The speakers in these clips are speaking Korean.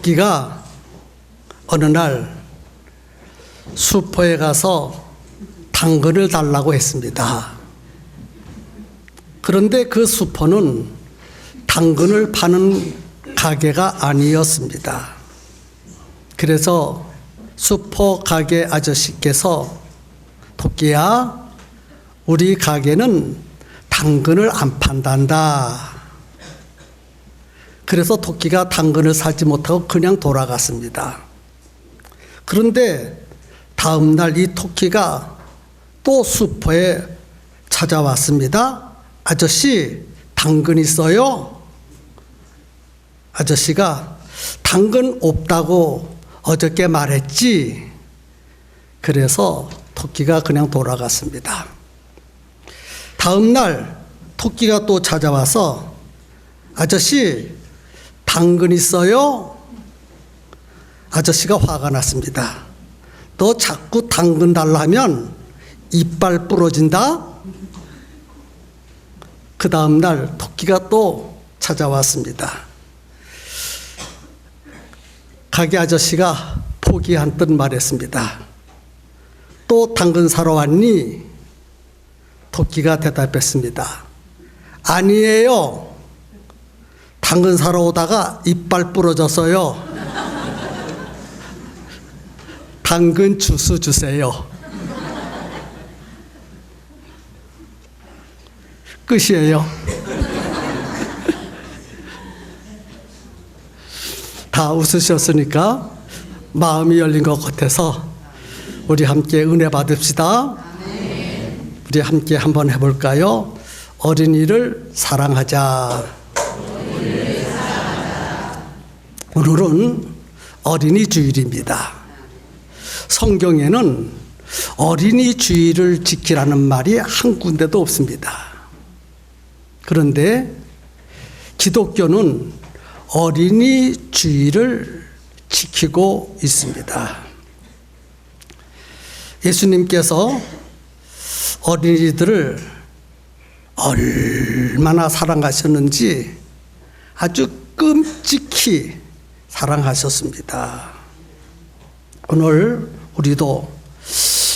토끼가 어느 날 슈퍼에 가서 당근을 달라고 했습니다. 그런데 그 슈퍼는 당근을 파는 가게가 아니었습니다. 그래서 슈퍼 가게 아저씨께서 토끼야, 우리 가게는 당근을 안 판단다. 그래서 토끼가 당근을 사지 못하고 그냥 돌아갔습니다. 그런데 다음 날 이 토끼가 또 슈퍼에 찾아왔습니다. 아저씨, 당근 있어요? 아저씨가 당근 없다고 어저께 말했지. 그래서 토끼가 그냥 돌아갔습니다. 다음 날 토끼가 또 찾아와서 아저씨, 당근 있어요? 아저씨가 화가 났습니다. 너 자꾸 당근 달라면 이빨 부러진다? 그 다음 날 토끼가 또 찾아왔습니다. 가게 아저씨가 포기한 듯 말했습니다. 또 당근 사러 왔니? 토끼가 대답했습니다. 아니에요. 당근 사러 오다가 이빨 부러졌어요. 당근 주스 주세요. 끝이에요. 다 웃으셨으니까 마음이 열린 것 같아서 우리 함께 은혜 받읍시다. 우리 함께 한번 해볼까요? 어린이를 사랑하자. 오늘은 어린이 주일입니다. 성경에는 어린이 주일을 지키라는 말이 한 군데도 없습니다. 그런데 기독교는 어린이 주일을 지키고 있습니다. 예수님께서 어린이들을 얼마나 사랑하셨는지 아주 끔찍히 사랑하셨습니다. 오늘 우리도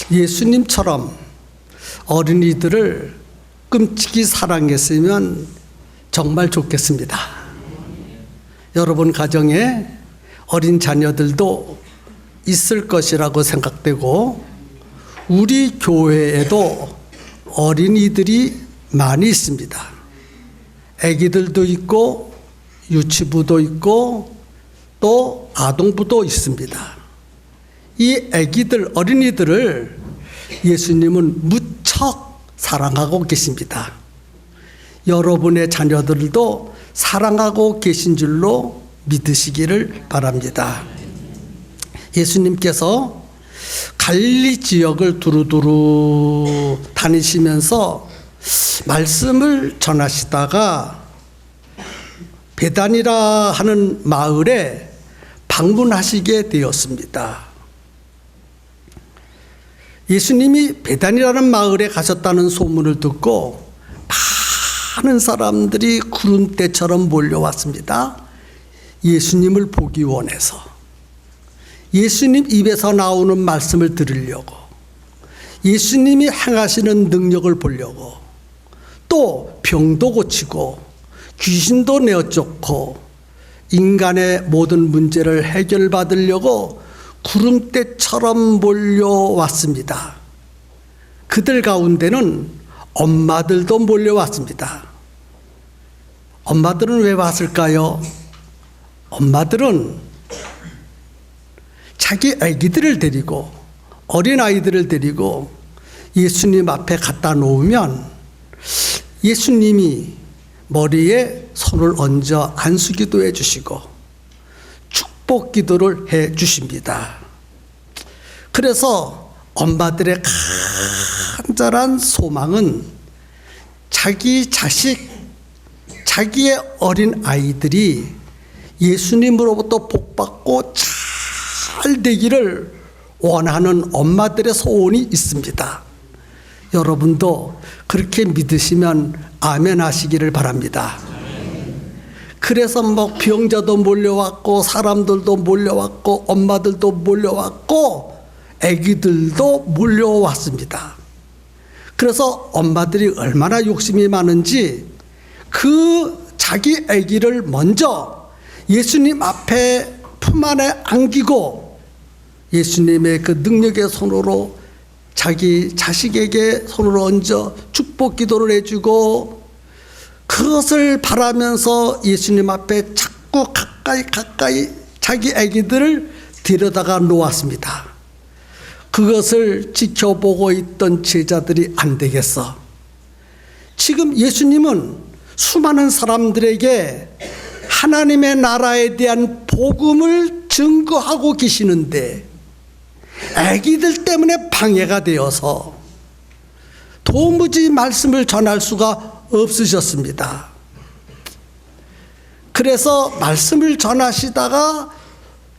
예수님처럼 어린이들을 끔찍히 사랑했으면 정말 좋겠습니다. 여러분 가정에 어린 자녀들도 있을 것이라고 생각되고 우리 교회에도 어린이들이 많이 있습니다. 아기들도 있고 유치부도 있고 또 아동부도 있습니다. 이 아기들, 어린이들을 예수님은 무척 사랑하고 계십니다. 여러분의 자녀들도 사랑하고 계신 줄로 믿으시기를 바랍니다. 예수님께서 갈릴리 지역을 두루두루 다니시면서 말씀을 전하시다가 베다니라 하는 마을에 방문하시게 되었습니다. 예수님이 베다니라는 마을에 가셨다는 소문을 듣고 많은 사람들이 구름대처럼 몰려왔습니다. 예수님을 보기 원해서, 예수님 입에서 나오는 말씀을 들으려고, 예수님이 행하시는 능력을 보려고, 또 병도 고치고 귀신도 내어쫓고 인간의 모든 문제를 해결받으려고 구름대처럼 몰려왔습니다. 그들 가운데는 엄마들도 몰려왔습니다. 엄마들은 왜 왔을까요? 엄마들은 자기 아기들을 데리고, 어린아이들을 데리고 예수님 앞에 갖다 놓으면 예수님이 머리에 손을 얹어 안수기도 해주시고 축복 기도를 해주십니다. 그래서 엄마들의 간절한 소망은 자기 자식, 자기의 어린 아이들이 예수님으로부터 복받고 잘 되기를 원하는 엄마들의 소원이 있습니다. 여러분도 그렇게 믿으시면 아멘 하시기를 바랍니다. 그래서 뭐 병자도 몰려왔고 사람들도 몰려왔고 엄마들도 몰려왔고 아기들도 몰려왔습니다. 그래서 엄마들이 얼마나 욕심이 많은지 그 자기 아기를 먼저 예수님 앞에 품 안에 안기고 예수님의 그 능력의 손으로 자기 자식에게 손을 얹어 축복 기도를 해주고 그것을 바라면서 예수님 앞에 자꾸 가까이 자기 아기들을 데려다가 놓았습니다. 그것을 지켜보고 있던 제자들이 안 되겠어. 지금 예수님은 수많은 사람들에게 하나님의 나라에 대한 복음을 증거하고 계시는데 아기들 때문에 방해가 되어서 도무지 말씀을 전할 수가 없으셨습니다. 그래서 말씀을 전하시다가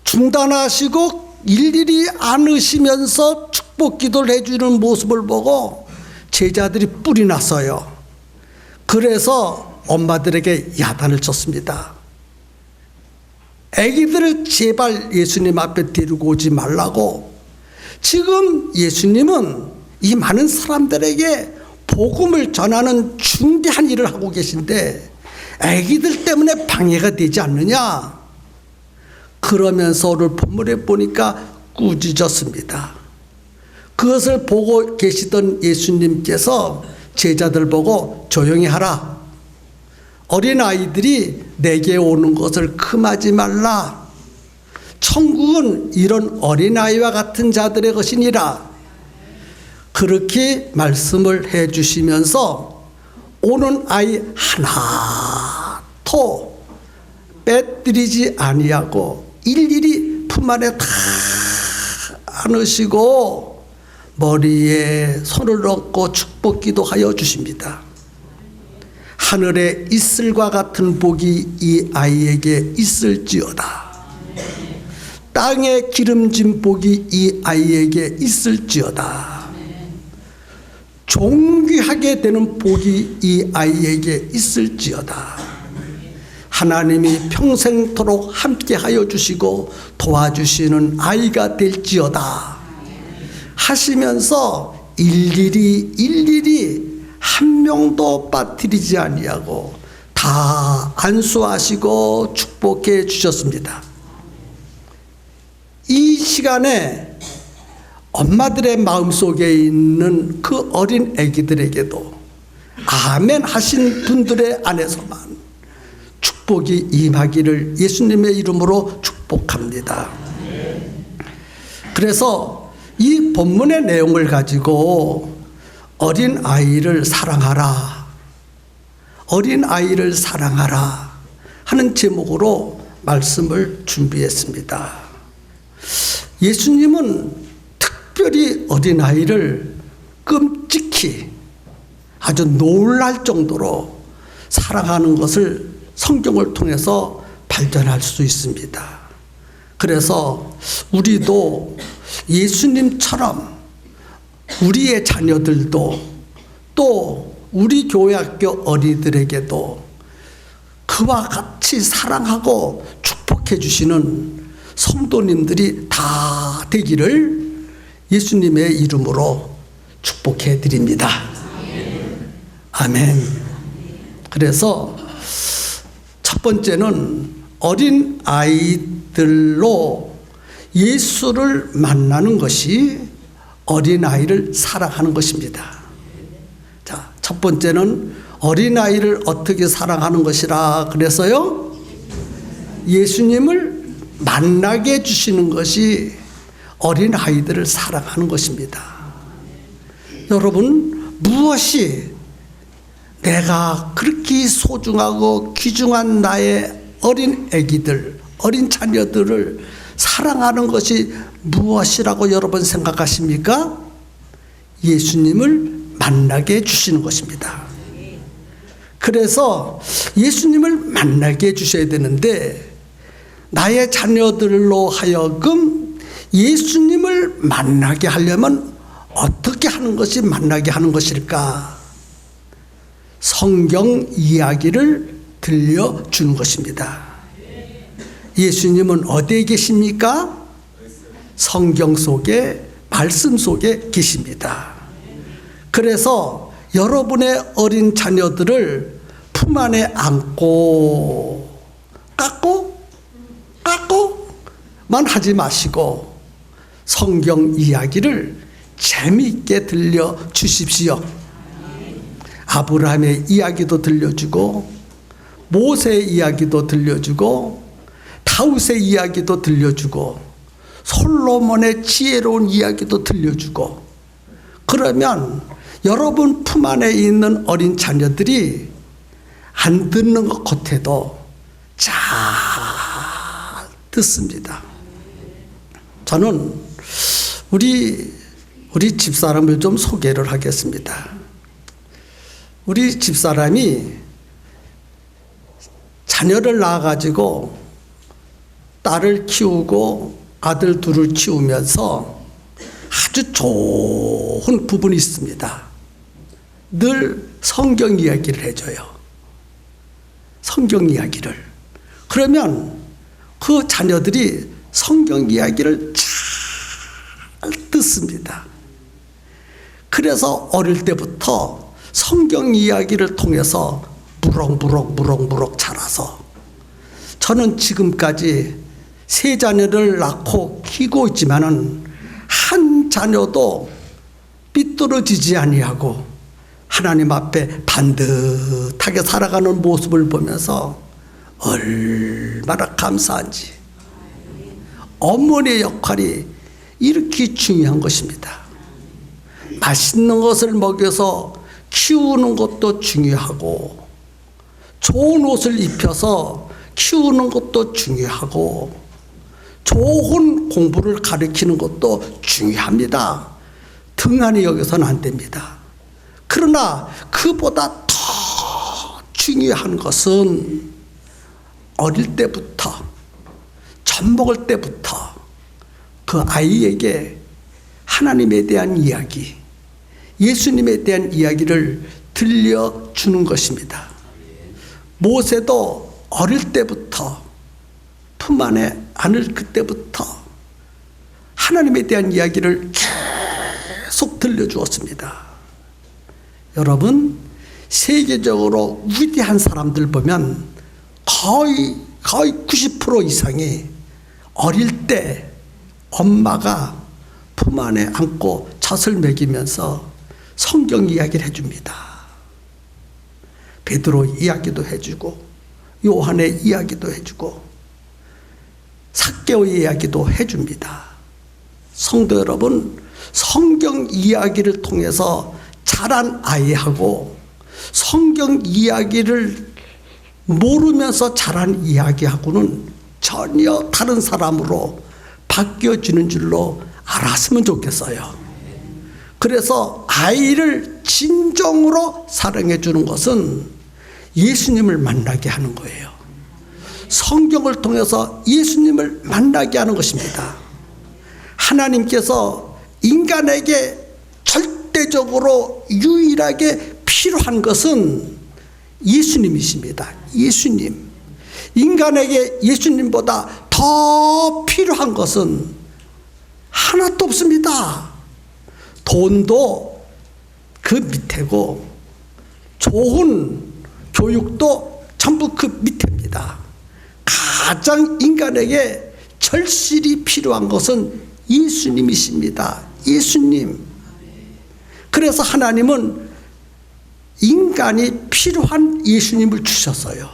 중단하시고 일일이 안으시면서 축복 기도를 해주는 모습을 보고 제자들이 뿔이 났어요. 그래서 엄마들에게 야단을 쳤습니다. 아기들을 제발 예수님 앞에 데리고 오지 말라고. 지금 예수님은 이 많은 사람들에게 복음을 전하는 중대한 일을 하고 계신데 아기들 때문에 방해가 되지 않느냐. 그러면서 오늘 본문에 보니까 꾸짖었습니다. 그것을 보고 계시던 예수님께서 제자들 보고 조용히 하라. 어린아이들이 내게 오는 것을 금하지 말라. 천국은 이런 어린아이와 같은 자들의 것이니라. 그렇게 말씀을 해 주시면서 오는 아이 하나도 빼뜨리지 아니하고 일일이 품 안에 다 안으시고 머리에 손을 얹고 축복 기도하여 주십니다. 하늘의 이슬과 같은 복이 이 아이에게 있을지어다. 땅에 기름진 복이 이 아이에게 있을지어다. 존귀하게 되는 복이 이 아이에게 있을지어다. 하나님이 평생토록 함께하여 주시고 도와주시는 아이가 될지어다 하시면서 일일이 한 명도 빠뜨리지 아니하고 다 안수하시고 축복해 주셨습니다. 이 시간에 엄마들의 마음속에 있는 그 어린 아기들에게도 아멘 하신 분들의 안에서만 축복이 임하기를 예수님의 이름으로 축복합니다. 그래서 이 본문의 내용을 가지고 어린 아이를 사랑하라, 어린 아이를 사랑하라 하는 제목으로 말씀을 준비했습니다. 예수님은 특별히 어린 아이를 끔찍히 아주 놀랄 정도로 사랑하는 것을 성경을 통해서 발견할 수 있습니다. 그래서 우리도 예수님처럼 우리의 자녀들도 또 우리 교회학교 어린이들에게도 그와 같이 사랑하고 축복해 주시는 성도님들이 다 되기를 예수님의 이름으로 축복해 드립니다. 아멘. 그래서 첫 번째는 어린 아이들로 예수를 만나는 것이 어린아이를 사랑하는 것입니다. 자, 첫 번째는 어린아이를 어떻게 사랑하는 것이라 그래서요, 예수님을 만나게 해주시는 것이 어린아이들을 사랑하는 것입니다. 여러분, 무엇이 내가 그렇게 소중하고 귀중한 나의 어린 아기들, 어린 자녀들을 사랑하는 것이 무엇이라고 여러분 생각하십니까? 예수님을 만나게 해주시는 것입니다. 그래서 예수님을 만나게 해주셔야 되는데 나의 자녀들로 하여금 예수님을 만나게 하려면 어떻게 하는 것이 만나게 하는 것일까? 성경 이야기를 들려주는 것입니다. 예수님은 어디에 계십니까? 성경 속에, 말씀 속에 계십니다. 그래서 여러분의 어린 자녀들을 품 안에 안고 깎고만 하지 마시고 성경 이야기를 재미있게 들려주십시오. 아브라함의 이야기도 들려주고, 모세의 이야기도 들려주고, 다윗의 이야기도 들려주고, 솔로몬의 지혜로운 이야기도 들려주고, 그러면 여러분 품 안에 있는 어린 자녀들이 안 듣는 것 같아도 잘 듣습니다. 저는 우리 집사람을 좀 소개를 하겠습니다. 우리 집사람이 자녀를 낳아가지고 딸을 키우고 아들 둘을 키우면서 아주 좋은 부분이 있습니다. 늘 성경 이야기를 해줘요. 성경 이야기를. 그러면 그 자녀들이 성경 이야기를 잘 듣습니다. 그래서 어릴 때부터 성경 이야기를 통해서 무럭무럭 자라서 저는 지금까지 세 자녀를 낳고 키우고 있지만은 한 자녀도 삐뚤어지지 아니하고 하나님 앞에 반듯하게 살아가는 모습을 보면서 얼마나 감사한지. 어머니의 역할이 이렇게 중요한 것입니다. 맛있는 것을 먹여서 키우는 것도 중요하고, 좋은 옷을 입혀서 키우는 것도 중요하고, 좋은 공부를 가르치는 것도 중요합니다. 등한히 여겨서는 안 됩니다. 그러나 그보다 더 중요한 것은 어릴 때부터, 젖 먹을 때부터 그 아이에게 하나님에 대한 이야기, 예수님에 대한 이야기를 들려주는 것입니다. 모세도 어릴 때부터 품 안에 안을 그때부터 하나님에 대한 이야기를 계속 들려주었습니다. 여러분, 세계적으로 위대한 사람들 보면 거의 90% 이상이 어릴 때 엄마가 품 안에 안고 젖을 먹이면서 성경 이야기를 해줍니다. 베드로 이야기도 해주고, 요한의 이야기도 해주고, 삭개오의 이야기도 해줍니다. 성도 여러분, 성경 이야기를 통해서 자란 아이하고 성경 이야기를 모르면서 자란 이야기하고는 전혀 다른 사람으로 바뀌어지는 줄로 알았으면 좋겠어요. 그래서 아이를 진정으로 사랑해 주는 것은 예수님을 만나게 하는 거예요. 성경을 통해서 예수님을 만나게 하는 것입니다. 하나님께서 인간에게 절대적으로 유일하게 필요한 것은 예수님이십니다. 예수님. 인간에게 예수님보다 더 필요한 것은 하나도 없습니다. 돈도 그 밑에고, 좋은 교육도 전부 그 밑입니다. 가장 인간에게 절실히 필요한 것은 예수님이십니다. 예수님. 그래서 하나님은 인간이 필요한 예수님을 주셨어요.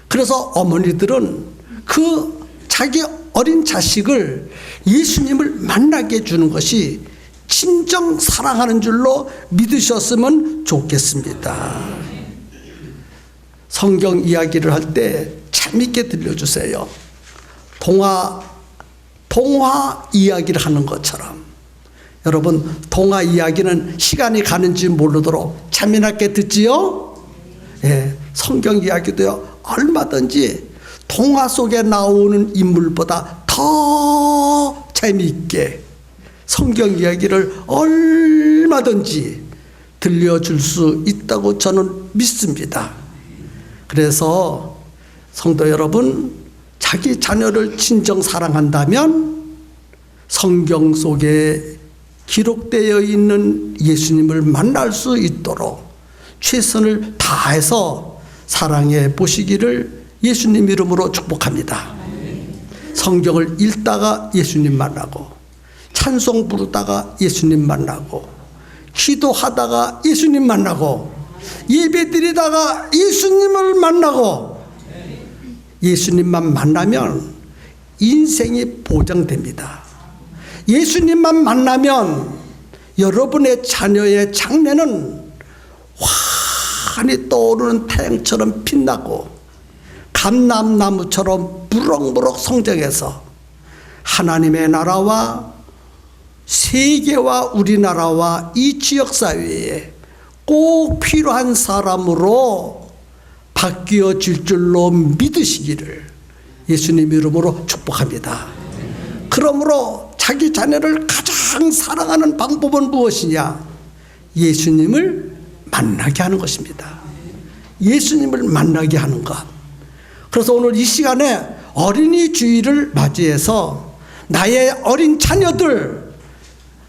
그래서 어머니들은 그 자기 어린 자식을 예수님을 만나게 해주는 것이 진정 사랑하는 줄로 믿으셨으면 좋겠습니다. 성경 이야기를 할 때 재밌게 들려주세요. 동화 이야기를 하는 것처럼. 여러분, 동화 이야기는 시간이 가는지 모르도록 재미나게 듣지요? 예, 성경 이야기도요, 얼마든지 동화 속에 나오는 인물보다 더 재미있게 성경 이야기를 얼마든지 들려줄 수 있다고 저는 믿습니다. 그래서 성도 여러분, 자기 자녀를 진정 사랑한다면 성경 속에 기록되어 있는 예수님을 만날 수 있도록 최선을 다해서 사랑해 보시기를 예수님 이름으로 축복합니다. 성경을 읽다가 예수님 만나고, 찬송 부르다가 예수님 만나고, 기도하다가 예수님 만나고, 예배 드리다가 예수님을 만나고, 예수님만 만나면 인생이 보장됩니다. 예수님만 만나면 여러분의 자녀의 장래는 환히 떠오르는 태양처럼 빛나고 감람나무처럼 무럭무럭 성장해서 하나님의 나라와 세계와 우리나라와 이 지역사회에 꼭 필요한 사람으로 바뀌어질 줄로 믿으시기를 예수님 이름으로 축복합니다. 그러므로 자기 자녀를 가장 사랑하는 방법은 무엇이냐? 예수님을 만나게 하는 것입니다. 예수님을 만나게 하는 것. 그래서 오늘 이 시간에 어린이 주일을 맞이해서 나의 어린 자녀들,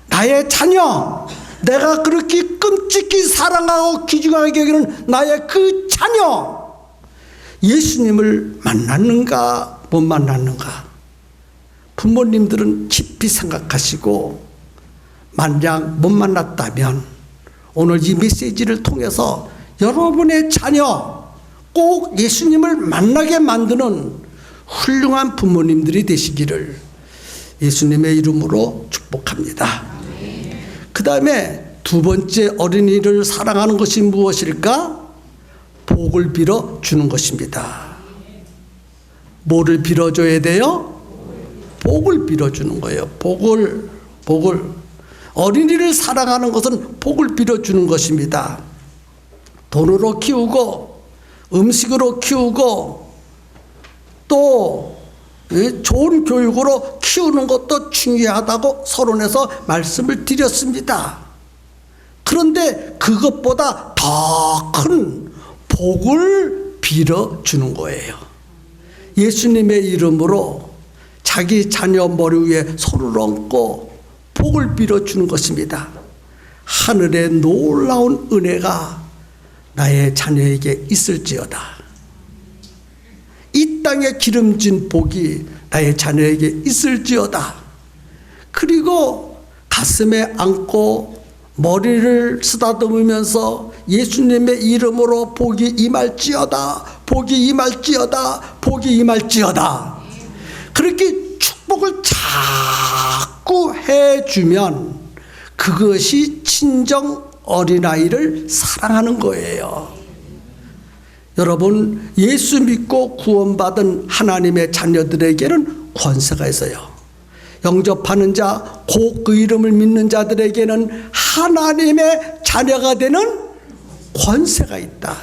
나의 자녀, 내가 그렇게 끔찍히 사랑하고 귀중하게 여기는 나의 그 자녀, 예수님을 만났는가 못 만났는가, 부모님들은 깊이 생각하시고, 만약 못 만났다면 오늘 이 메시지를 통해서 여러분의 자녀 꼭 예수님을 만나게 만드는 훌륭한 부모님들이 되시기를 예수님의 이름으로 축복합니다. 그 다음에 두 번째 어린이를 사랑하는 것이 무엇일까? 복을 빌어 주는 것입니다. 뭐를 빌어줘야 돼요? 복을 빌어주는 거예요. 복을. 어린이를 사랑하는 것은 복을 빌어주는 것입니다. 돈으로 키우고 음식으로 키우고 또 좋은 교육으로 키우는 것도 중요하다고 서론에서 말씀을 드렸습니다. 그런데 그것보다 더 큰 복을 빌어주는 거예요. 예수님의 이름으로 자기 자녀 머리 위에 손을 얹고 복을 빌어주는 것입니다. 하늘의 놀라운 은혜가 나의 자녀에게 있을지어다. 이 땅에 기름진 복이 나의 자녀에게 있을지어다. 그리고 가슴에 안고 머리를 쓰다듬으면서 예수님의 이름으로 복이 임할지어다, 복이 임할지어다, 복이 임할지어다. 그렇게 축복을 자꾸 해주면 그것이 친정 어린아이를 사랑하는 거예요. 여러분, 예수 믿고 구원받은 하나님의 자녀들에게는 권세가 있어요. 영접하는 자, 곧 그 이름을 믿는 자들에게는 하나님의 자녀가 되는 권세가 있다.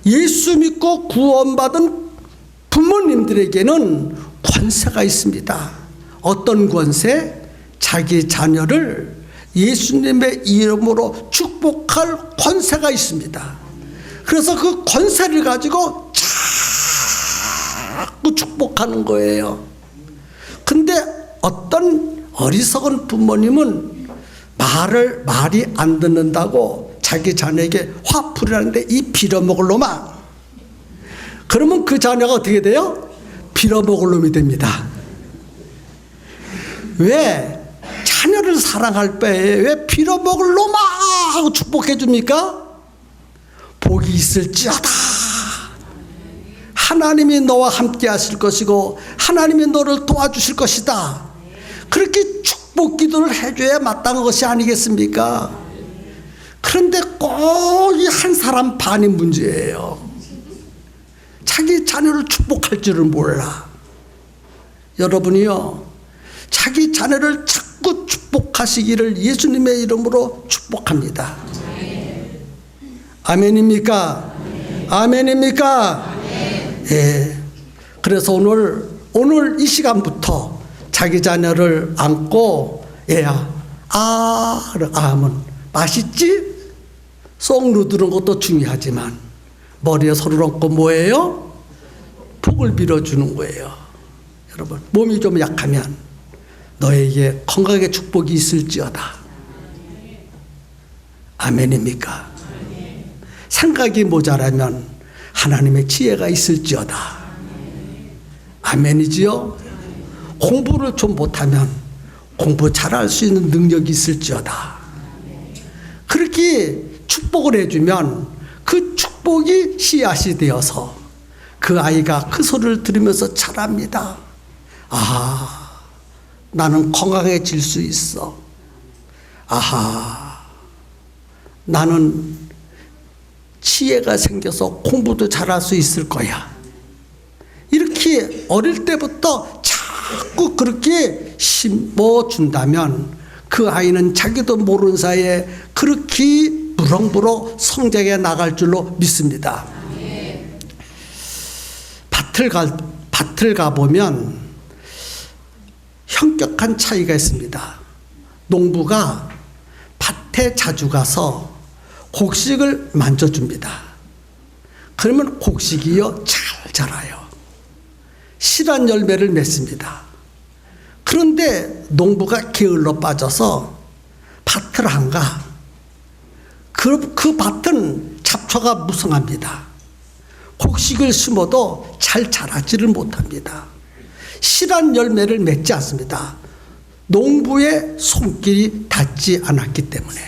예수 믿고 구원받은 부모님들에게는 권세가 있습니다. 어떤 권세? 자기 자녀를 예수님의 이름으로 축복할 권세가 있습니다. 그래서 그 권세를 가지고 자꾸 축복하는 거예요. 근데 어떤 어리석은 부모님은 말이 안 듣는다고 자기 자녀에게 화풀이하는데 이 빌어먹을 놈아. 그러면 그 자녀가 어떻게 돼요? 빌어먹을 놈이 됩니다. 왜? 자녀를 사랑할 때에 왜 빌어먹을 놈아 하고 축복해 줍니까? 복이 있을지어다. 하나님이 너와 함께 하실 것이고 하나님이 너를 도와주실 것이다. 그렇게 축복 기도를 해줘야 마땅한 것이 아니겠습니까? 그런데 꼭 이 한 사람 반이 문제예요. 자기 자녀를 축복할 줄을 몰라. 여러분이요, 자기 자녀를 자꾸 축복하시기를 예수님의 이름으로 축복합니다. 아멘입니까? 아멘입니까? 예. 그래서 오늘 이 시간부터 자기 자녀를 안고, 얘야, 하면 맛있지? 쏙 누드는 것도 중요하지만 머리에 손을 얹고 뭐예요? 복을 빌어주는 거예요. 여러분, 몸이 좀 약하면 너에게 건강의 축복이 있을지어다. 아멘입니까? 생각이 모자라면 하나님의 지혜가 있을지어다. 아멘이지요? 공부를 좀 못하면 공부 잘할 수 있는 능력이 있을지어다. 그렇게 축복을 해주면 그 축복이 씨앗이 되어서 그 아이가 그 소리를 들으면서 자랍니다. 아하, 나는 건강해질 수 있어. 아하, 나는 지혜가 생겨서 공부도 잘할 수 있을 거야. 이렇게 어릴 때부터 자꾸 그렇게 심어준다면 그 아이는 자기도 모르는 사이에 그렇게 무럭무럭 성장해 나갈 줄로 믿습니다. 밭을 가보면 현격한 차이가 있습니다. 농부가 밭에 자주 가서 곡식을 만져줍니다. 그러면 곡식이요 잘 자라요. 실한 열매를 맺습니다. 그런데 농부가 게을러 빠져서 밭을 안 가. 그 밭은 잡초가 무성합니다. 곡식을 심어도 잘 자라지를 못합니다. 실한 열매를 맺지 않습니다. 농부의 손길이 닿지 않았기 때문에.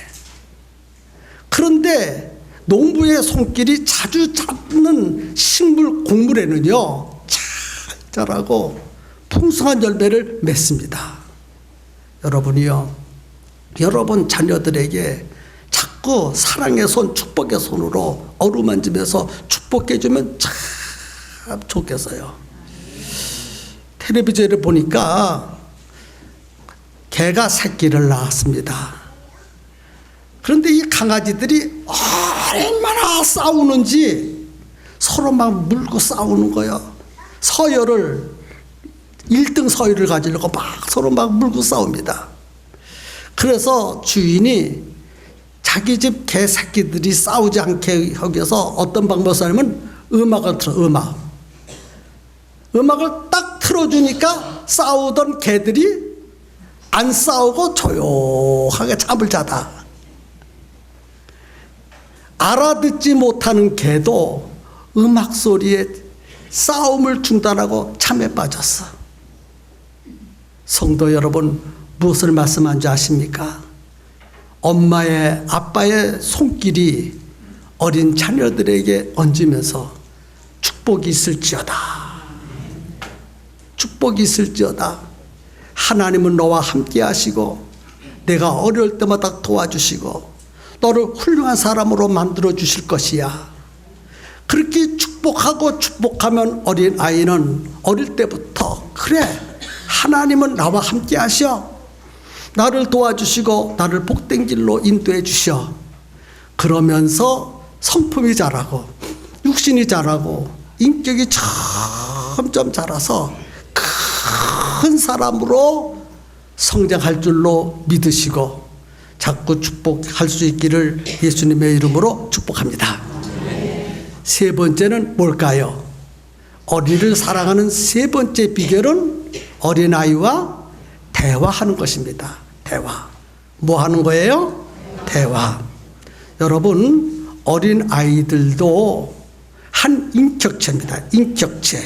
그런데 농부의 손길이 자주 닿는 식물 곡물에는요 잘 자라고 풍성한 열매를 맺습니다. 여러분이요, 여러분 자녀들에게 자꾸 사랑의 손, 축복의 손으로 어루만지면서 축복해주면 참 좋겠어요. 텔레비전을 보니까 개가 새끼를 낳았습니다. 그런데 이 강아지들이 얼마나 싸우는지 서로 막 물고 싸우는 거예요. 서열을 1등 서열을 가지려고 막 서로 막 물고 싸웁니다. 그래서 주인이 자기 집 개 새끼들이 싸우지 않게 하기 위해서 어떤 방법을 쓰냐면 음악을 틀어. 음악을 딱 틀어주니까 싸우던 개들이 안 싸우고 조용하게 잠을 자다. 알아듣지 못하는 개도 음악 소리에 싸움을 중단하고 잠에 빠졌어. 성도 여러분, 무엇을 말씀한지 아십니까? 엄마의, 아빠의 손길이 어린 자녀들에게 얹으면서 축복이 있을지어다. 축복이 있을지어다. 하나님은 너와 함께 하시고 내가 어려울 때마다 도와주시고 너를 훌륭한 사람으로 만들어 주실 것이야. 그렇게 축복하면 어린 아이는 어릴 때부터 그래, 하나님은 나와 함께 하셔. 나를 도와주시고 나를 복된 길로 인도해 주셔. 그러면서 성품이 자라고 육신이 자라고 인격이 점점 자라서 큰 사람으로 성장할 줄로 믿으시고 자꾸 축복할 수 있기를 예수님의 이름으로 축복합니다. 세 번째는 뭘까요? 어린이를 사랑하는 세 번째 비결은 어린아이와 대화하는 것입니다. 대화. 뭐 하는 거예요? 대화. 여러분, 어린아이들도 한 인격체입니다. 인격체.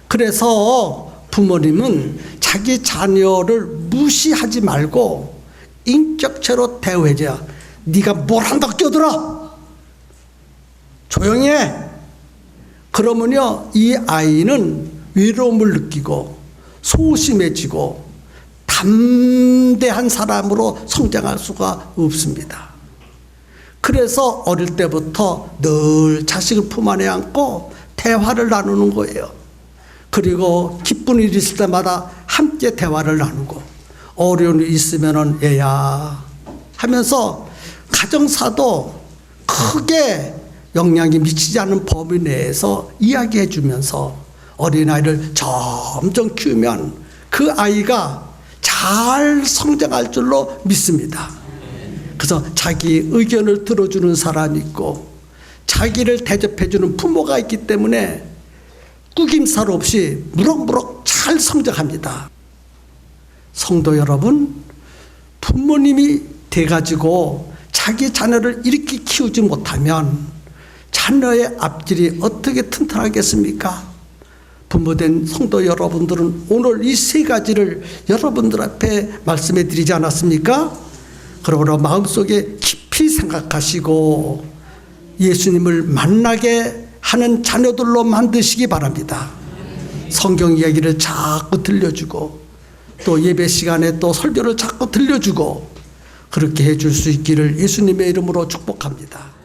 그래서 부모님은 자기 자녀를 무시하지 말고 인격체로 대우해줘야. 네가 뭘 한다고 끼어들어? 조용히 해. 그러면요 이 아이는 외로움을 느끼고 소심해지고 담대한 사람으로 성장할 수가 없습니다. 그래서 어릴 때부터 늘 자식을 품 안에 안고 대화를 나누는 거예요. 그리고 기쁜 일이 있을 때마다 함께 대화를 나누고 어려운 일이 있으면은 얘야 하면서 가정사도 크게 영향이 미치지 않는 범위 내에서 이야기해 주면서 어린아이를 점점 키우면 그 아이가 잘 성장할 줄로 믿습니다. 그래서 자기 의견을 들어주는 사람이 있고 자기를 대접해주는 부모가 있기 때문에 꾸김살 없이 무럭무럭 잘 성장합니다. 성도 여러분, 부모님이 돼가지고 자기 자녀를 이렇게 키우지 못하면 자녀의 앞길이 어떻게 튼튼하겠습니까? 부모된 성도 여러분들은 오늘 이 세 가지를 여러분들 앞에 말씀해 드리지 않았습니까? 그러므로 마음속에 깊이 생각하시고 예수님을 만나게 하는 자녀들로 만드시기 바랍니다. 성경 이야기를 자꾸 들려주고 또 예배 시간에 또 설교를 자꾸 들려주고 그렇게 해줄 수 있기를 예수님의 이름으로 축복합니다.